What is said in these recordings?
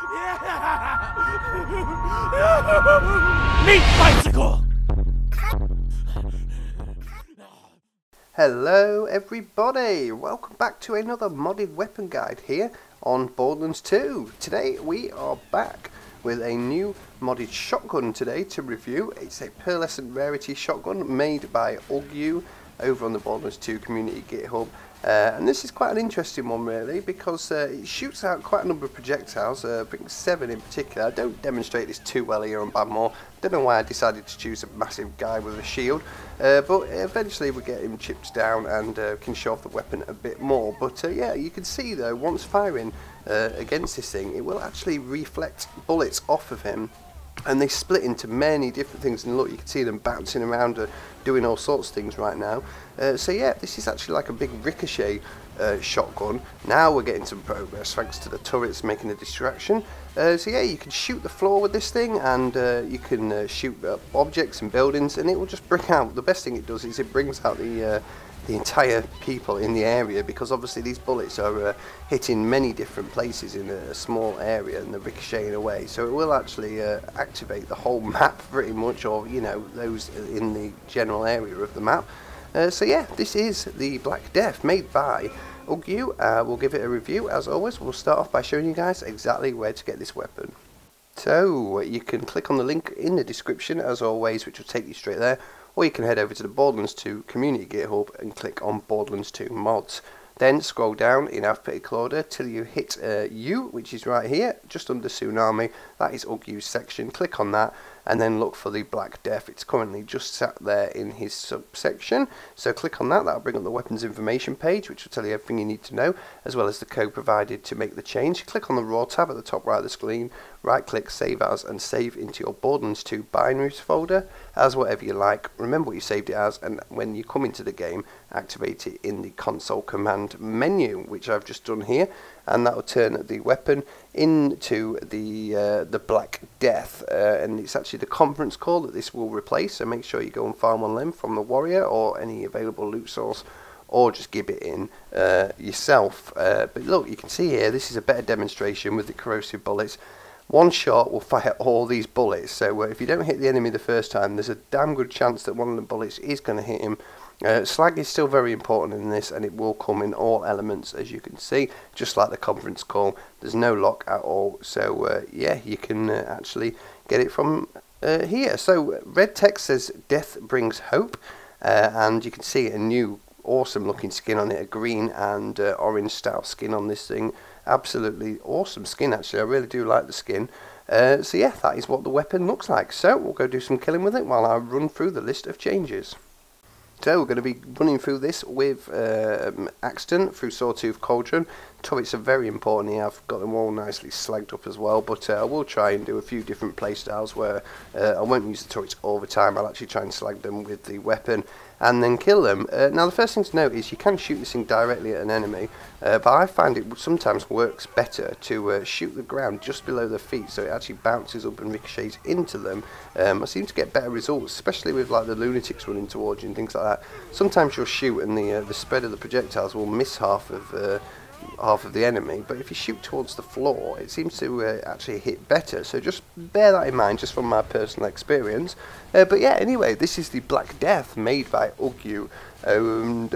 Meat bicycle! Hello everybody, welcome back to another modded weapon guide here on Borderlands 2. Today we are back with a new modded shotgun today to review. It's a pearlescent rarity shotgun made by Ugyuu over on the Borderlands 2 community GitHub. And this is quite an interesting one really, because it shoots out quite a number of projectiles, I think 7 in particular. I don't demonstrate this too well here on Badmore. Don't know why I decided to choose a massive guy with a shield, but eventually we get him chipped down and can show off the weapon a bit more. But yeah, you can see though, once firing against this thing, it will actually reflect bullets off of him. And they split into many different things, and look, you can see them bouncing around doing all sorts of things right now. So yeah, this is actually like a big ricochet shotgun. Now we're getting some progress thanks to the turrets making a distraction. So yeah, you can shoot the floor with this thing, and you can shoot objects and buildings, and it will just bring out, the best thing it does is it brings out the entire people in the area, because obviously these bullets are hitting many different places in a small area and they're ricocheting away, so it will actually activate the whole map pretty much, or you know, those in the general area of the map. So yeah, this is the Black Death made by Ugyuu. We'll give it a review as always. We'll start off by showing you guys exactly where to get this weapon. So you can click on the link in the description as always, which will take you straight there. Or you can head over to the Borderlands 2 community GitHub and click on Borderlands 2 mods. Then scroll down in alphabetical order till you hit U, which is right here, just under Tsunami. That is Ugyuu's section. Click on that and then look for the Black Death. It's currently just sat there in his subsection. So click on that. That'll bring up the weapons information page, which will tell you everything you need to know, as well as the code provided to make the change. Click on the raw tab at the top right of the screen. Right click, save as, and save into your Borderlands 2 binaries folder as whatever you like. Remember what you saved it as, and when you come into the game, activate it in the console command menu, which I've just done here, and that will turn the weapon into the Black Death. And it's actually the conference call that this will replace, so make sure you go and farm on them from the warrior or any available loot source, or just give it in yourself. But look, you can see here, this is a better demonstration with the corrosive bullets. One shot will fire all these bullets, so if you don't hit the enemy the first time, there's a damn good chance that one of the bullets is going to hit him. Slag is still very important in this, and it will come in all elements, as you can see, just like the conference call. There's no lock at all, so yeah, you can actually get it from here. So red text says death brings hope, and you can see a new awesome looking skin on it, a green and orange style skin on this thing. Absolutely awesome skin, actually. I really do like the skin. So yeah, that is what the weapon looks like. So we'll go do some killing with it while I run through the list of changes. So we're going to be running through this with Axton through Sawtooth Cauldron. Turrets are very important here. I've got them all nicely slagged up as well, but I will try and do a few different playstyles where I won't use the turrets all the time. I'll actually try and slag them with the weapon and then kill them. Now the first thing to note is you can shoot this thing directly at an enemy, but I find it sometimes works better to shoot the ground just below their feet, so it actually bounces up and ricochets into them. I seem to get better results, especially with like the lunatics running towards you and things like that. Sometimes you'll shoot and the spread of the projectiles will miss half of the enemy, but if you shoot towards the floor, it seems to actually hit better. So just bear that in mind, just from my personal experience. But yeah, anyway, this is the Black Death made by Ugyuu, and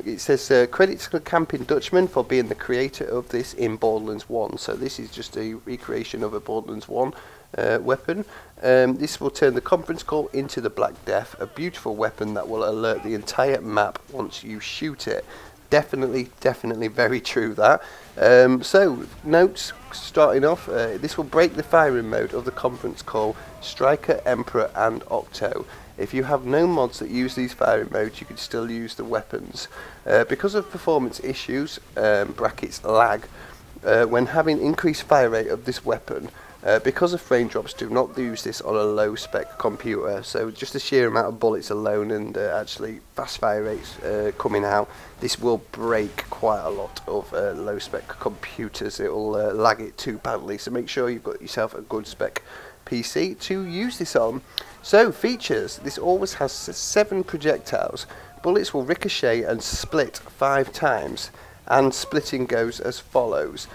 it says credits to Camping Dutchman for being the creator of this in Borderlands 1. So this is just a recreation of a Borderlands 1 weapon. This will turn the conference call into the Black Death, a beautiful weapon that will alert the entire map once you shoot it. Definitely very true that. So notes starting off, this will break the firing mode of the conference call, Striker, Emperor and Octo. If you have no mods that use these firing modes, you can still use the weapons. Because of performance issues, brackets lag, when having increased fire rate of this weapon, because of frame drops, do not use this on a low spec computer. So just the sheer amount of bullets alone and actually fast fire rates coming out, this will break quite a lot of low spec computers. It will lag it too badly, so make sure you've got yourself a good spec PC to use this on. So features, this always has 7 projectiles. Bullets will ricochet and split 5 times, and splitting goes as follows.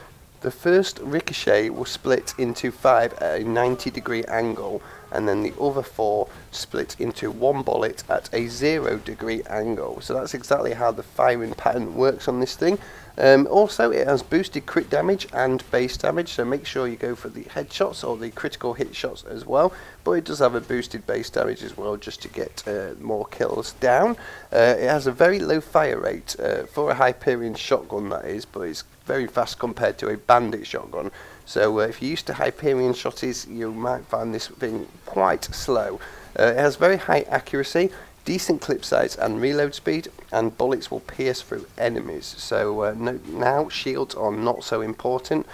The first ricochet will split into 5 at a 90-degree angle, and then the other 4 split into 1 bullet at a 0-degree angle. So that's exactly how the firing pattern works on this thing. Also, it has boosted crit damage and base damage, so make sure you go for the headshots or the critical hit shots as well. But it does have a boosted base damage as well, just to get more kills down. It has a very low fire rate for a Hyperion shotgun, that is, but it's very fast compared to a bandit shotgun. So if you're used to Hyperion shotties, you might find this thing quite slow. It has very high accuracy, decent clip size and reload speed, and bullets will pierce through enemies. So now shields are not so important.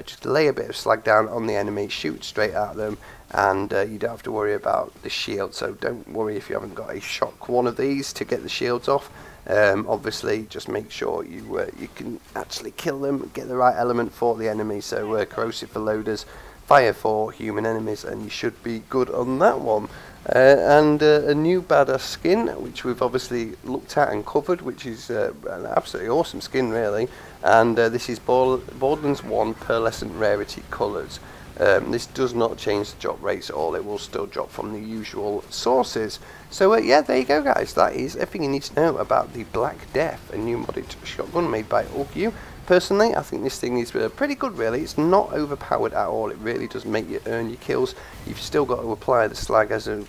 Just lay a bit of slag down on the enemy, shoot straight at them, and you don't have to worry about the shield. So don't worry if you haven't got a shock one of these to get the shields off. Obviously, just make sure you can actually kill them, get the right element for the enemy. So corrosive for loaders, fire for human enemies, and you should be good on that one. And a new badass skin, which we've obviously looked at and covered, which is an absolutely awesome skin, really. And this is Borderlands 1 Pearlescent Rarity Colours. This does not change the drop rates at all. It will still drop from the usual sources. So yeah, there you go, guys. That is everything you need to know about the Black Death, a new modded shotgun made by Ugyuu. Personally, I think this thing is pretty good, really. It's not overpowered at all. It really does make you earn your kills. You've still got to apply the slag as of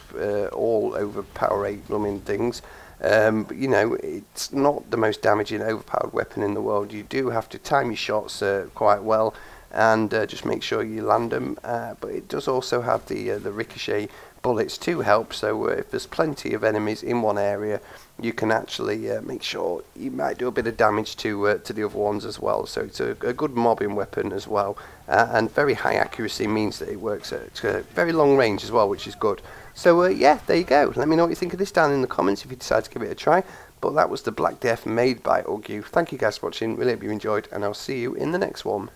all overpower 8 blooming things. But you know, it's not the most damaging overpowered weapon in the world. You do have to time your shots quite well, and just make sure you land them. But it does also have the ricochet bullets to help. So if there's plenty of enemies in one area, you can actually make sure you might do a bit of damage to the other ones as well. So it's a good mobbing weapon as well, and very high accuracy means that it works at very long range as well, which is good. So yeah, there you go. Let me know what you think of this down in the comments if you decide to give it a try. But that was the Black Death made by Ugyuu. Thank you guys for watching. Really hope you enjoyed, and I'll see you in the next one.